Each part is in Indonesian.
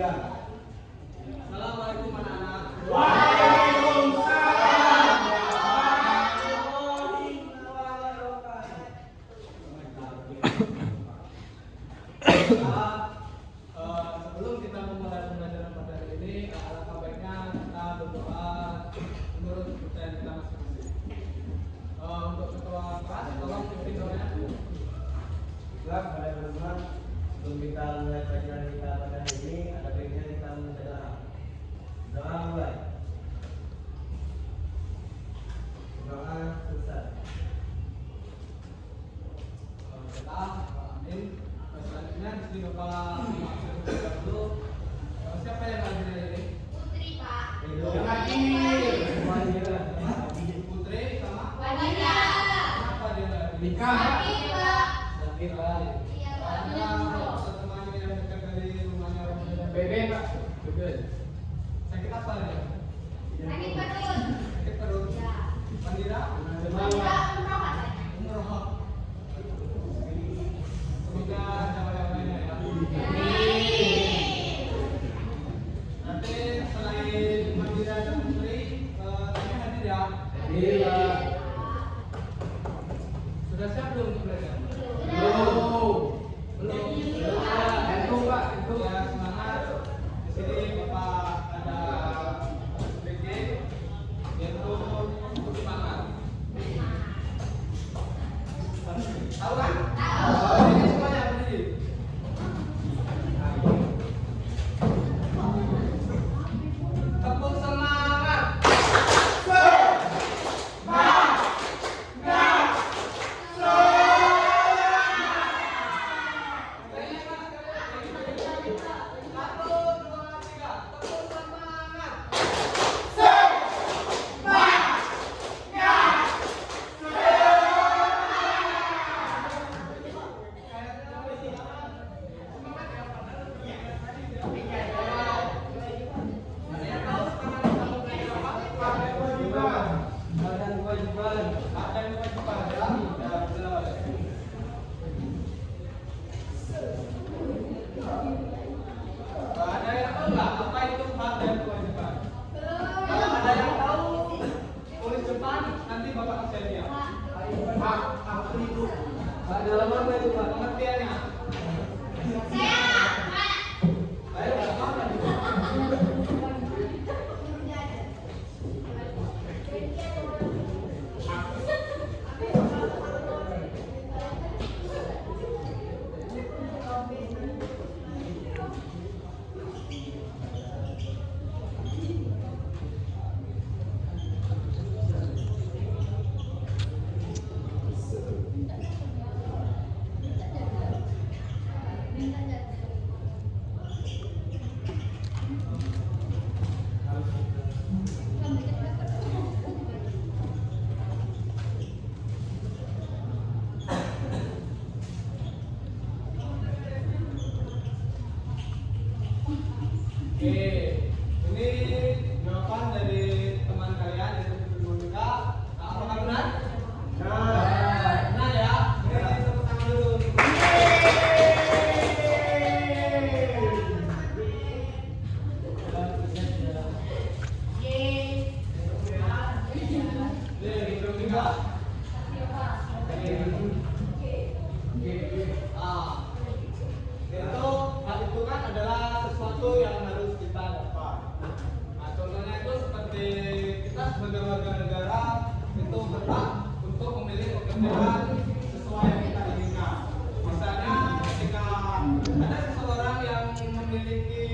Assalamualaikum anak-anak. Sebelum kita memulai pembelajaran pada hari ini, alangkah baiknya kita berdoa menurut kepercayaan kita masing-masing. Untuk ketua kelas, tolong pimpin doanya. Pada teman-teman, sebelum kita mulai pelajaran kita pada hari ini, ada baiknya kita berdoa. Doa mulai. Doa selesai. Amin. Selanjutnya di sini Bapak dulu. Siapa yang hadir hari ini? Putri, Pak. Putri sama Wanita. apa dia hadir? Sakit, Pak. Sakit lah. Iya, Pak. Temannya yang dekat dari rumahnya Bebe Pak. Bebe. sakit apa dia? Sakit perut. Sakit perut. Ya. Mandira? Wanita umroh katanya. Umroh. Semoga ada wayang-wayangnya ya. Nanti selain Mandira dan Putri, tanya hadir ya. Iya. Sudah siap belum untuk belajar? Belum. Belum. Itu Pak, itu. Ya, semangat. Di sini Bapak ada BG yaitu untuk semangat. Tahu kan? Tahu. Ini semuanya berdiri. Tepuk semangat. Satu, dua, tiga. Tepuk semangat. Ada kewajiban. Ada yang kewajiban ya? Ya, benar. Ada yang tahu nggak apa itu hak dan kewajiban? Kalau ada yang tahu, tulis depan, nanti Bapak kasih dia. Pak, apa itu? Pak, dalam apa itu Pak? Pengertiannya. Ayo, Bapak. Oke, ini jawaban dari teman kalian yaitu Putri Monika. Apakah benar? Benar ya. Oke, tepuk tangan dulu. Putri Monika. Itu hal itu kan adalah sesuatu yang harus kita dapat. Nah, contohnya itu seperti kita sebagai warga negara itu berhak untuk memilih pekerjaan sesuai yang kita inginkan. Misalnya ketika ada seseorang yang memiliki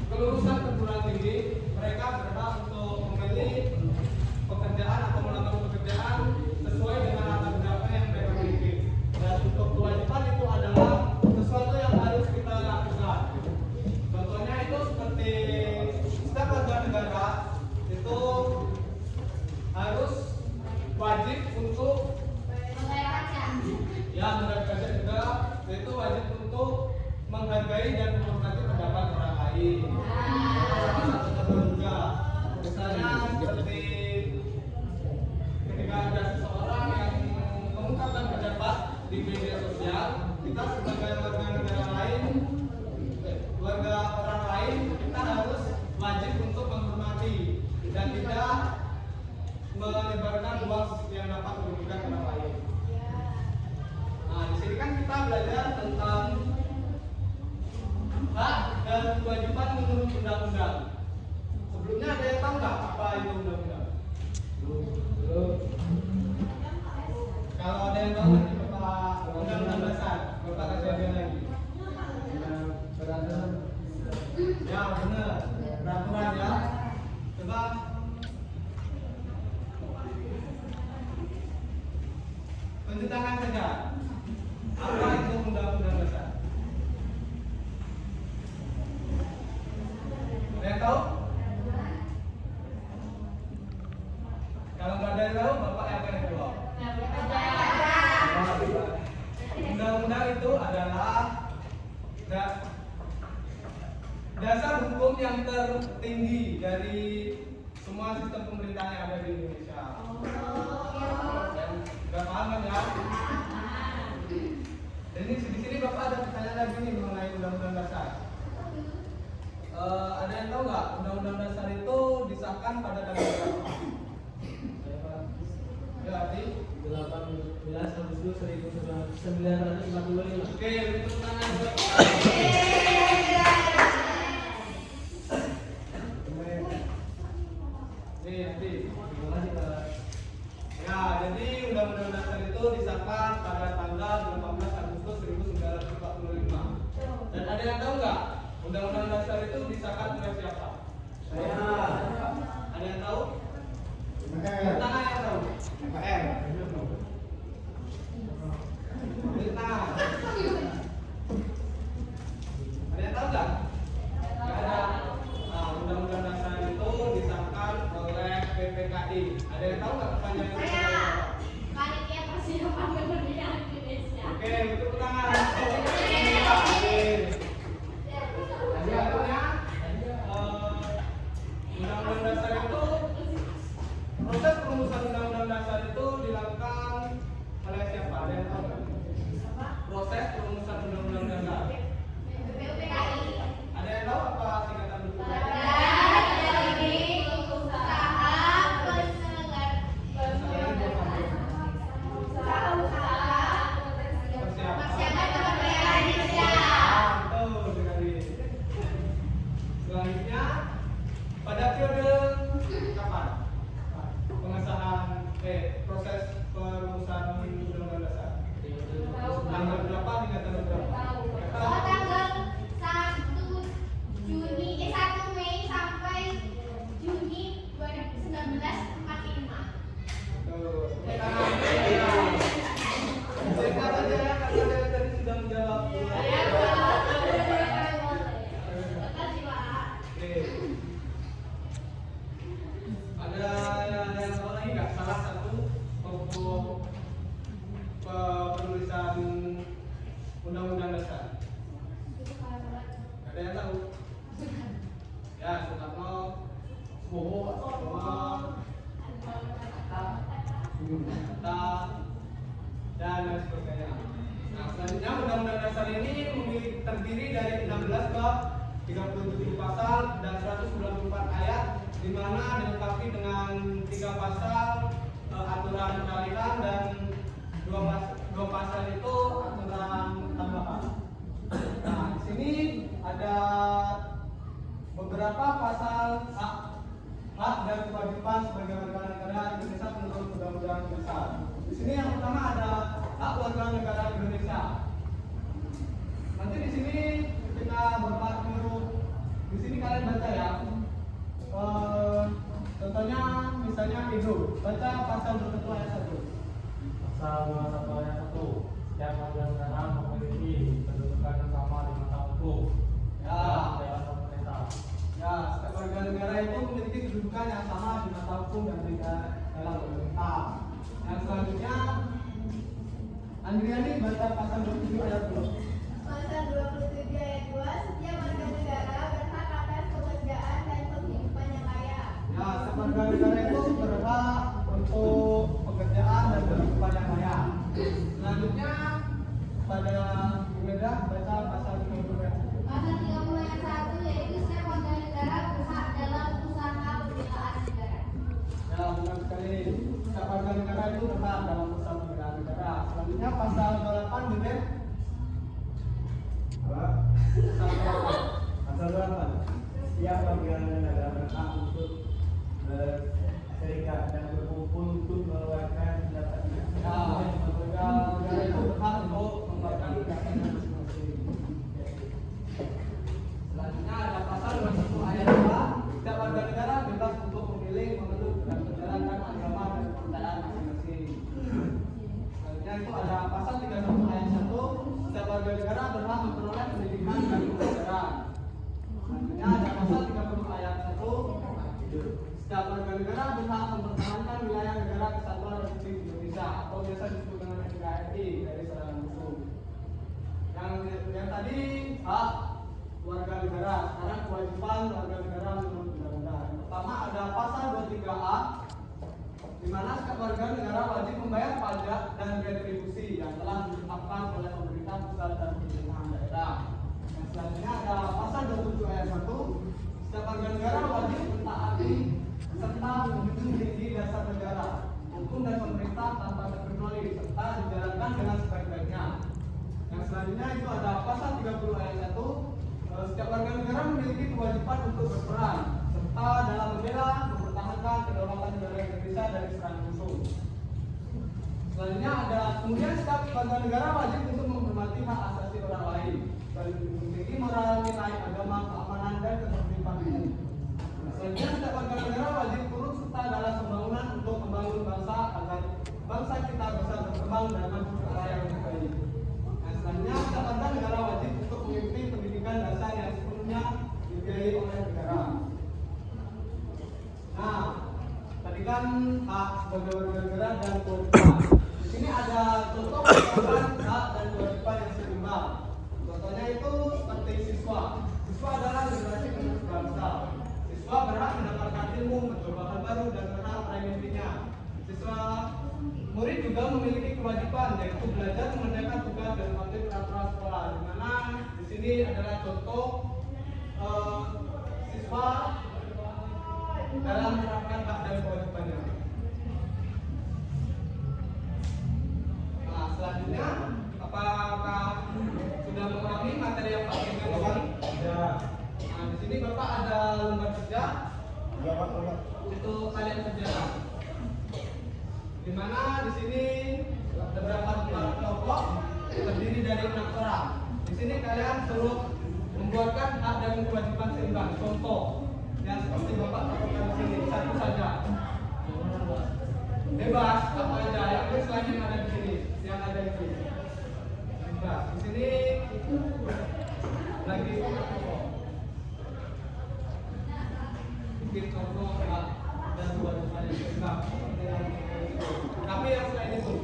kelulusan perguruan tinggi, mereka berhak untuk memilih pekerjaan atau melakukan pekerjaan sesuai dengan latar belakang yang mereka miliki. Dan untuk kewajiban itu adalah sesuatu yang harus kita lakukan. Contohnya itu seperti setiap warga negara itu harus wajib untuk membayar pajak juga, yaitu wajib untuk menghargai dan menghormati pendapat orang lain. Salah satu contoh juga, misalnya seperti ketika ada seseorang yang mengungkapkan pendapat di media sosial, kita sebagai warga negara lain, warga orang kita belajar tentang hak dan kewajiban menurut undang-undang. Sebelumnya ada yang tahu nggak apa itu undang-undang? Belum. Kalau ada yang tahu nanti Bapak undang-undang dasar, Bapak kasih aja lagi. Peraturan. Ya benar, peraturan ya. Coba tunjuk tangan saja. Apa itu undang-undang dasar? Ada yang tahu? Kalau nggak ada yang tahu, Bapak yang akan jawab. Undang-undang itu adalah dasar hukum yang tertinggi dari semua sistem pemerintahan yang ada di Indonesia. Dan sudah paham kan ya? Dan ini di sini Bapak ada pertanyaan lagi nih mengenai undang-undang dasar. Ada yang tahu nggak undang-undang dasar itu disahkan pada tanggal berapa? Ya, di 18 Agustus 1945. Oke, untuk tangan Terima kasih Pak. Ya, jadi undang-undang dasar itu disahkan pada tanggal 18 Agustus 1945. Dan ada yang tahu nggak undang-undang dasar itu disahkan oleh siapa? Saya. Ada yang tahu? MPR. Tangan yang tahu. MPR. Beri tangan. Ada yang tahu nggak? Nggak ada. Nah, undang-undang dasar itu disahkan oleh PPKI. Ada yang tahu nggak kepanjangan PPKI? Panitia Persiapan Kemerdekaan Indonesia. Oke, untuk tangan. Jadi artinya undang-undang dasar itu, proses perumusan undang-undang dasar itu dilakukan oleh siapa? Ada yang tahu nggak? Proses perumusan undang-undang dasar. BPUPKI. Ada yang tahu apa singkatan BPUPKI? Betul sekali. Selanjutnya, pada periode kapan pengesahan proses perumusan undang-undang dasar? Tanggal berapa hingga tanggal berapa? Tanggal 1 Mei sampai Juni 1945. Tuh, tangan. Singkat aja ya, karena saya tadi sudah menjawab. Makasih, Pak. Oke. Ada yang tahu lagi nggak salah satu pokok penulisan undang-undang dasar? Ada yang tahu? Ya, Soekarno, Hatta, dan lain sebagainya. Nah, selanjutnya undang-undang dasar ini terdiri dari 16 bab, 37 pasal dan 194 ayat, di mana dilengkapi dengan 3 pasal aturan peralihan dan 2 pasal itu aturan tambahan. Nah, di sini ada beberapa pasal hak dan kewajiban sebagai warga negara Indonesia menurut undang-undang dasar. Di sini yang pertama ada hak warga negara Indonesia. Nanti di sini ketika Bapak menurut di sini kalian baca ya. Contohnya misalnya hidup, baca pasal 21 ayat 1. Pasal 21 ayat 1. Setiap warga negara memiliki kedudukan yang sama di mata hukum. Ya. Dalam pemerintah. Ya, setiap warga negara itu memiliki kedudukan yang sama di mata hukum dan dalam pemerintah. Yang selanjutnya, Andriani baca pasal 27 ayat 2. Pasal 27 ayat 2, setiap warga negara berhak atas pekerjaan dan penghidupan yang layak. Ya, setiap warga negara itu berhak untuk pekerjaan dan kehidupan yang layak. Selanjutnya, pada Ibu baca pasal 30 ayat 1. Pasal 30 ayat 1 yaitu setiap warga negara berhak dalam usaha pembelaan negara. Ya, benar sekali. Setiap warga negara itu berhak dalam usaha pembelaan negara. Selanjutnya pasal 28 Beben. setiap warga negara berhak untuk berserikat dan berkumpul untuk mengeluarkan pendapatnya. Nah, warga negara itu berhak untuk mengeluarkan pendapatnya masing-masing. Selanjutnya ada pasal 21 ayat 2. Setiap warga negara bebas untuk memilih, memeluk, dan menjalankan agama dan kepercayaan masing-masing. Selanjutnya itu ada pasal 31 ayat 1. Setiap warga negara berhak memperoleh pendidikan dan pelajaran. Selanjutnya ada pasal 30 ayat 1. Setiap warga negara berhak mempertahankan wilayah negara kesatuan Republik Indonesia atau biasa disebut dengan NKRI dari serangan musuh. Yang tadi hak warga negara, sekarang kewajiban warga negara menurut undang-undang. Yang pertama ada pasal 23A, di mana setiap warga negara wajib membayar pajak dan retribusi yang telah ditetapkan oleh pemerintah pusat dan pemerintahan daerah. Yang selanjutnya ada pasal 27 ayat 1. Setiap warga negara wajib mentaati serta menjunjung tinggi dasar negara, hukum dan pemerintah tanpa terkecuali serta dijalankan dengan sebaik-baiknya. Yang selanjutnya itu ada pasal 30 ayat 1. Setiap warga negara memiliki kewajiban untuk berperan serta dalam membela, mempertahankan kedaulatan negara Indonesia dari serangan musuh. Selanjutnya ada kemudian setiap warga negara wajib untuk menghormati hak asasi orang lain dan memiliki moral, nilai agama, keamanan dan ketertiban umum. Selanjutnya setiap warga negara wajib turut serta dalam pembangunan untuk membangun bangsa agar bangsa kita bisa berkembang dan maju ke arah yang lebih baik. Selanjutnya setiap warga negara wajib untuk mengikuti pendidikan dasar yang sepenuhnya dibiayai oleh negara. Nah, tadi kan hak sebagai warga negara dan kewajiban. Di sini ada contoh kewajiban hak dan kewajiban yang seimbang. Contohnya itu seperti siswa. Siswa adalah generasi penerus bangsa. Siswa berhak mendapatkan ilmu, mencoba hal baru dan berhak meraih mimpinya. Murid juga memiliki kewajiban yaitu belajar mengerjakan tugas dan mematuhi peraturan sekolah. Di mana di sini adalah contoh siswa dalam menerapkan hak dan kewajibannya. Nah, selanjutnya apakah sudah memahami materi yang Pak Kevin ini? Ya. Nah, di sini Bapak ada lembar kerja. Ya, Pak. Untuk kalian kerjakan. Di mana di sini terdapat 4 kelompok terdiri dari 6 orang. Di sini kalian suruh membuatkan hak dan kewajiban seimbang. Contoh yang seperti Bapak lakukan di sini satu saja. Bebas apa aja yang selain yang ada di sini, yang ada di sini. Bebas. Di sini lagi contoh. Bikin contoh hak dan kewajiban yang seimbang. Tapi yang selain itu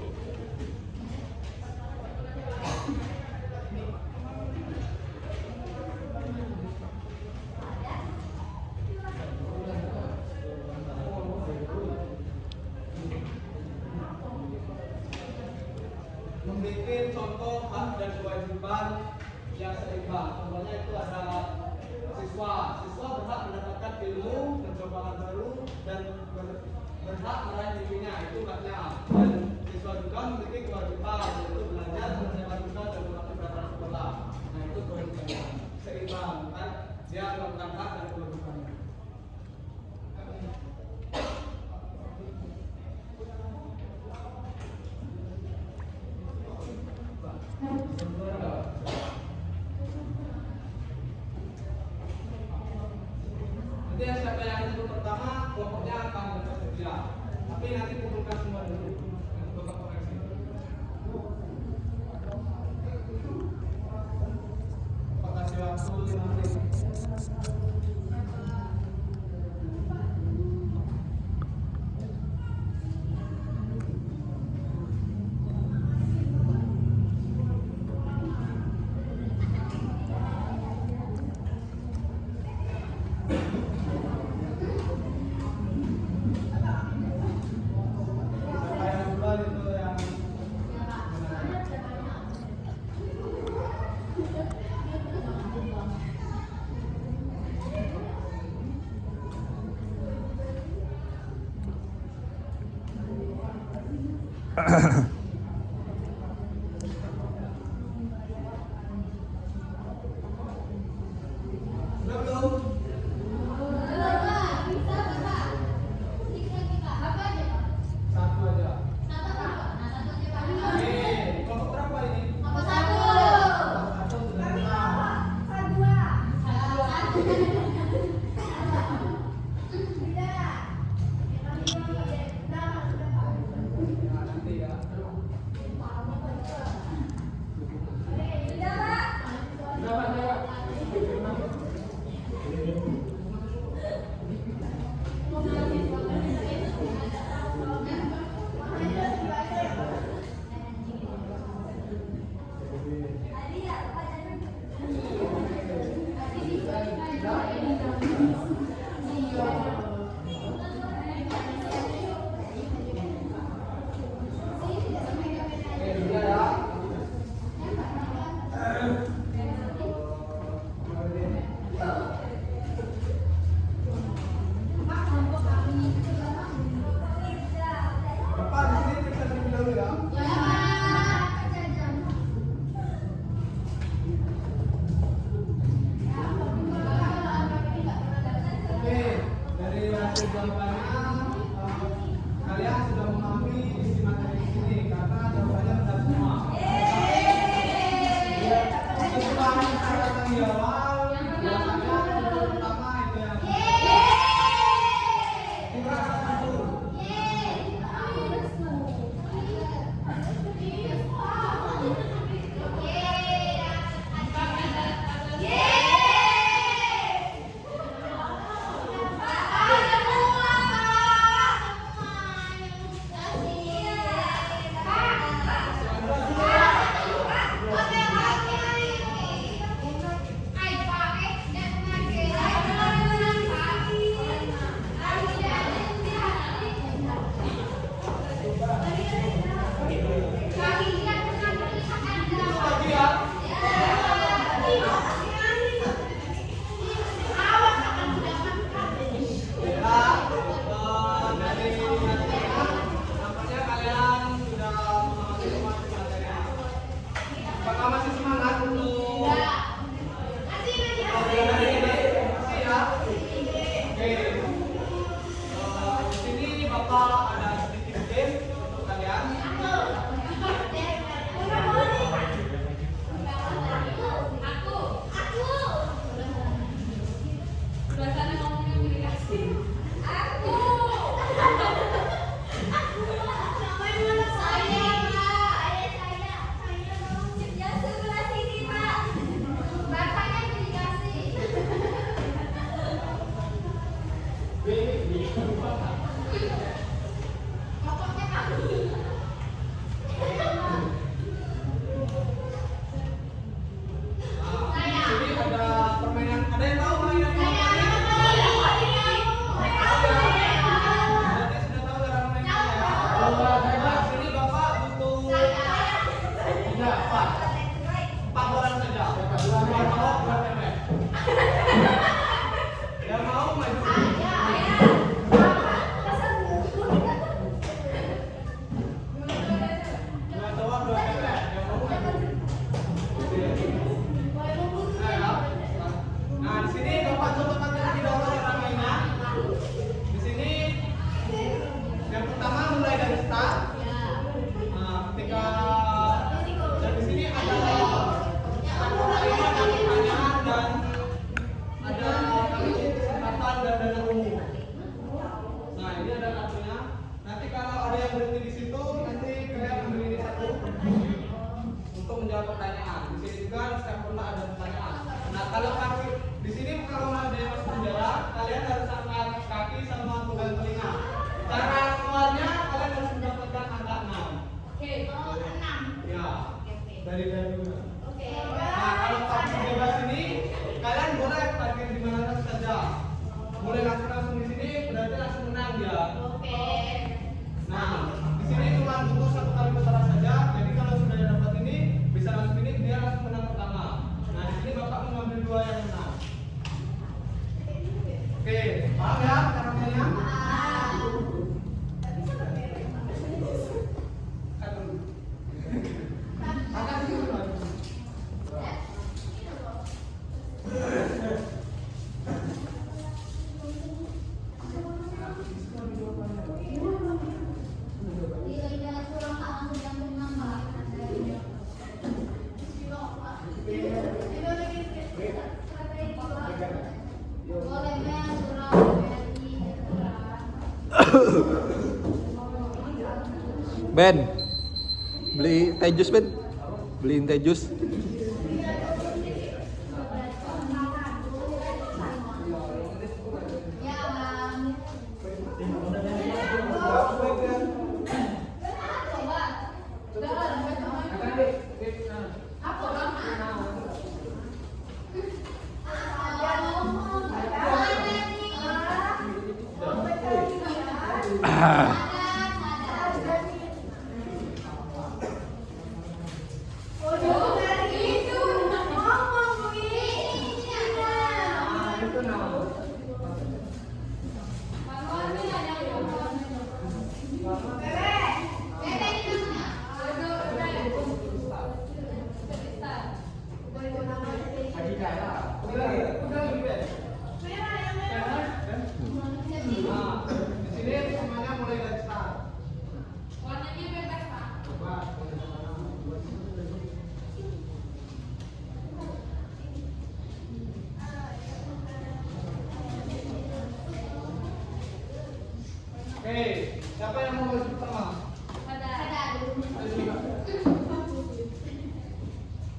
membuat contoh hak dan kewajiban yang seimbang. Contohnya itu ada siswa. Siswa berhak mendapatkan ilmu, mencoba hal baru dan berhak meraih mimpinya, itu haknya. Dan siswa juga memiliki kewajiban yaitu belajar, mengerjakan tugas dan mematuhi peraturan sekolah. Nah, itu kewajibannya seimbang, kan? Dia melakukan hak dan kewajibannya. Nanti siapa yang itu pertama, kelompoknya akan bersedia. Tapi nanti kumpulkan semua dulu. Nanti Bapak koreksi. Bapak kasih waktu 5 menit. Siapa yang duluan itu yang sudah belum? nanti ya. Bapak di sini periksa terlebih dahulu ya. Oke, dari hasil jawabannya kalian sudah memahami isi materi di sini karena jawabannya benar semua. Setelah saya akan jawab, biasanya untuk pertama itu yang kita satu. Lagi ya. Dari materinya, nampaknya kalian sudah memahami semua materinya. Apakah masih semangat untuk pelajaran hari ini? Masih ya? Oke. Di sini Bapak ada sedikit game untuk kalian. Di sini ada permainan. Ada yang tahu mainan ini? Berarti sudah tahu cara mainnya ya. Nah, sini Bapak butuh empat orang saja. Dua cowok, dua cewek. Yang mau maju. Dua cowok, dua cewek. Yang mau maju. Nah, di sini Bapak contohkan terlebih dahulu cara mainnya. Di sini yang pertama mulai dari start. Nah, ketika dan di sini ada satu kalimat dan pertanyaan dan ada kalimat kesempatan dan dana umum. Nah, ini ada kartunya. Nanti kalau ada yang berhenti di situ, nanti kalian ambil ini satu untuk menjawab pertanyaan. Di sini juga setiap pernah ada pertanyaan. Nah, kalau kaki di sini kalau ada yang masuk penjara, kalian harus angkat kaki sama pegang telinga. Cara keluarnya kalian harus mendapatkan angka 6. Ya, dari dulu. Nah, kalau parkir bebas ini, kalian boleh parkir di mana saja. Boleh langsung di sini, berarti langsung menang dia. Nah, di sini cuma butuh satu kali putaran saja. Jadi kalau sudah dapat ini, bisa langsung ini dia langsung menang pertama. Nah, di sini Bapak mengambil dua yang menang. Oke, paham ya cara mainnya? Angkat dulu, Mas. Ben, beli teh jus Ben, beliin teh jus. Oke, siapa yang mau baju pertama?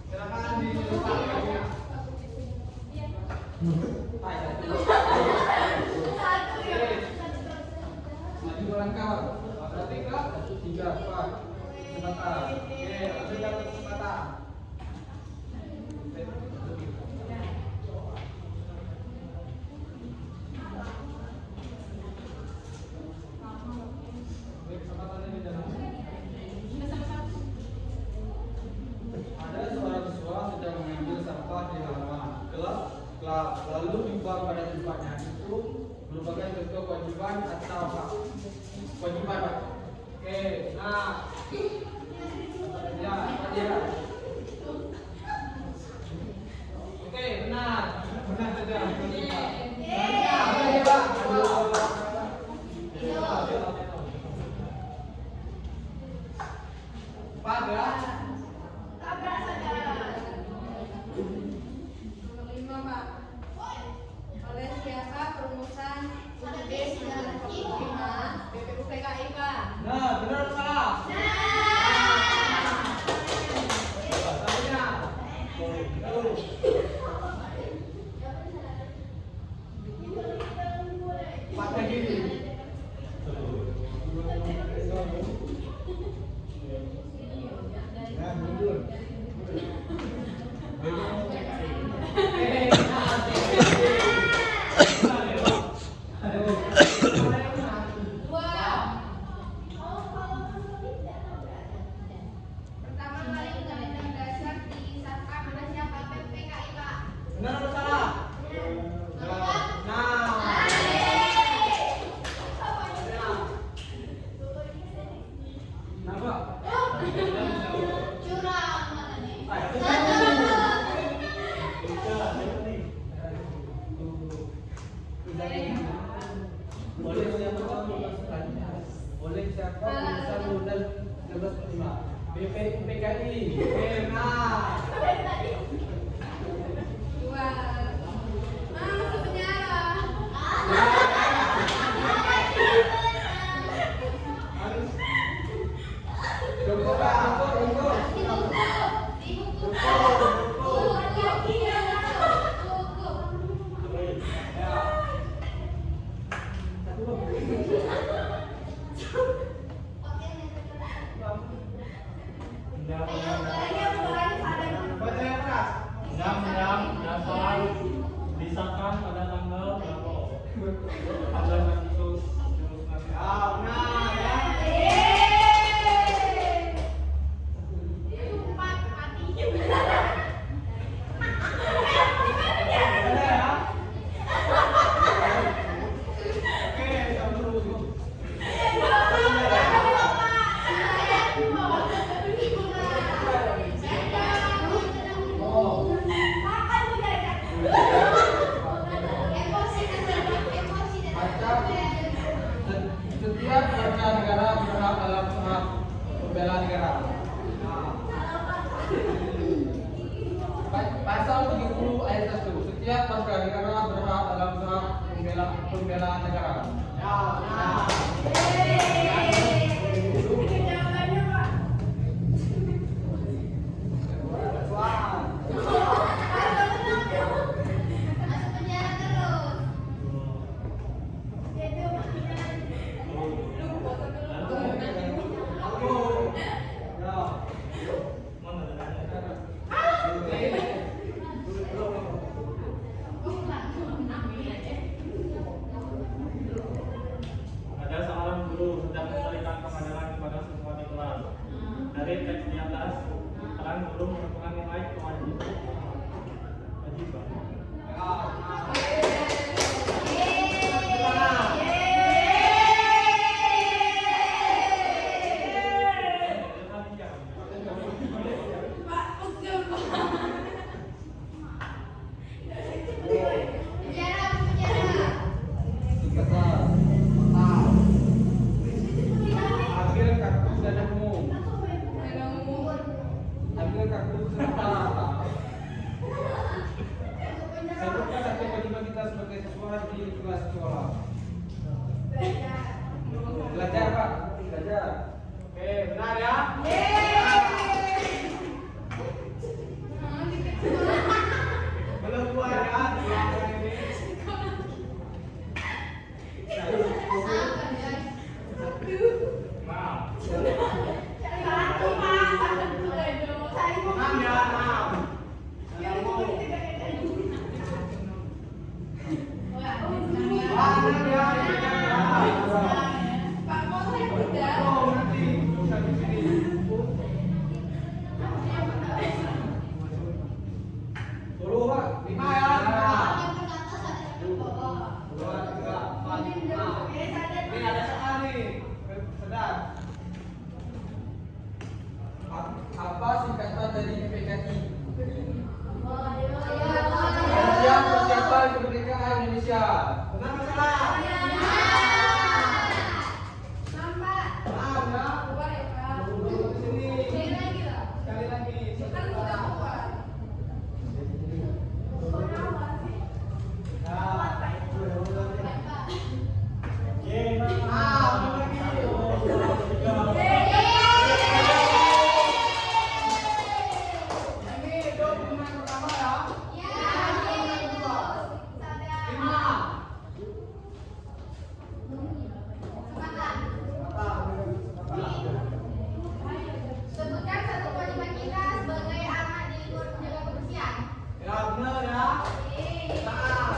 Silakan dilepas kakinya. Maju dua langkah. Berarti ke 3, 4. Sebentar. Oke, lanjut yang kesempatan. Ada seorang siswa sedang mengambil sampah di halaman kelas, lalu dibuang pada tempatnya. Itu merupakan contoh kewajiban atau apa? Kewajiban, Pak. Oke, nah, ya. Oke, benar saja. Pada oleh siapa perumusan UTBK dan BPU PKI Pak? nah, benar salah. Pakai gini. Nah, mundur. Pertama kali Undang-Undang Dasar disahkan oleh siapa? PKI Pak. Benar atau salah? Nah, Pak. Curang Oleh siapa oleh siapa perusahaan modal 1345 BPKI. Benar. Dua. Masuk penjara. Dasar disahkan pada tanggal berapa? 14 Agustus 2019. Emosi dan pembelaan negara. Masuk penjara terus. Itu Ada seorang guru sedang memberikan pelajaran kepada semua di kelas. Dari teks di atas, peran guru merupakan nilai kewajiban. penjara, penjara. Ambil kartu dana umum. Ambil kartu serta sebutkan satu kewajiban kita sebagai siswa di kelas sekolah. Belajar Pak, belajar. Oke, benar ya? Belum keluar ya? Keluar ini. Nah, 6 ya, 6. Oh, nanti bisa di sini. Suruh Pak, 5 ya, 5. 2, 3, 4, 5. Ini ada soal nih, sedang. Apa singkatan dari PPKI? Pengajian Persiapan Kemerdekaan Indonesia. Benar atau salah? Paham ya? Duduk di sini. Sekali lagi. Ini dokumen pertama ya. 5. Sebutkan satu kewajiban kita sebagai anak di luar menjaga kebersihan. Ya benar ya. Taat.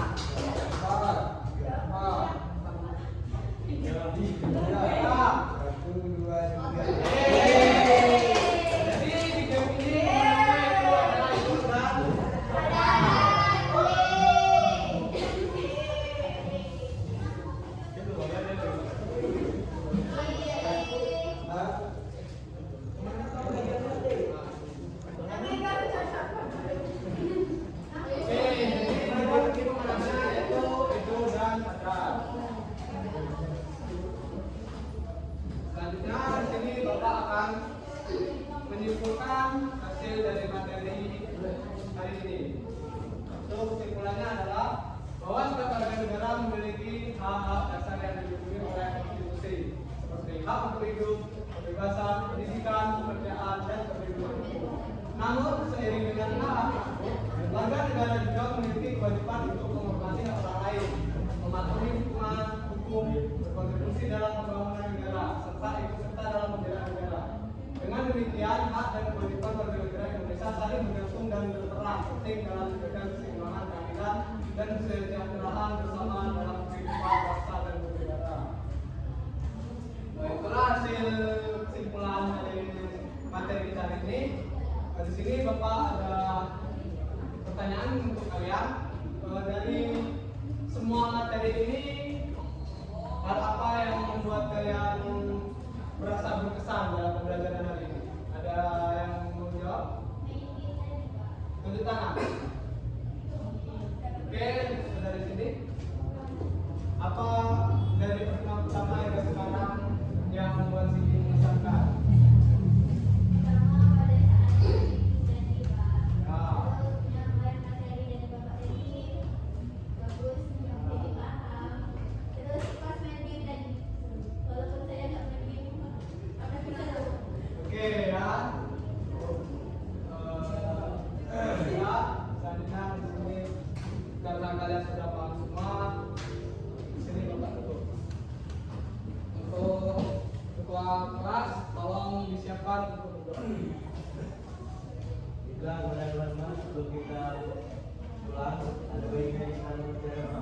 Sabar. Sabar. Ya. 1, 2, 3. Jadi di game ini itu adalah itu dan selanjutnya di sini Bapak akan menyimpulkan hasil dari materi hari ini. Untuk kesimpulannya adalah bahwa setiap warga negara memiliki hak-hak dasar yang dilindungi oleh konstitusi seperti hak untuk hidup, kebebasan, pendidikan, pekerjaan, dan perlindungan hukum. Namun seiring dengan hak tersebut, warga negara juga memiliki kewajiban untuk menghormati hak orang lain, mematuhi hukum, berkontribusi dalam pembangunan negara, serta ikut serta dalam membela negara. Dengan demikian, hak dan kewajiban warga negara Indonesia saling bergantung dan berperan penting dalam menjaga keseimbangan keadilan dan kesejahteraan bersama dalam kehidupan bangsa dan bernegara. Nah, itulah hasil kesimpulan dari materi kita hari ini. Di sini Bapak ada pertanyaan untuk kalian. Dari semua materi ini, hal apa yang membuat kalian merasa berkesan dalam pembelajaran hari ini? Ada yang mau jawab? Tunjuk tangan. Oke, dari sini. Apa dari pertemuan pertama hingga sekarang yang membuat Siti mengesankan? kawan-kawan semua. Di sini Bapak tutup. Untuk ketua kelas, tolong disiapkan untuk berdoa. Juga kepada teman-teman sebelum kita pulang, ada baiknya kita mengucapkan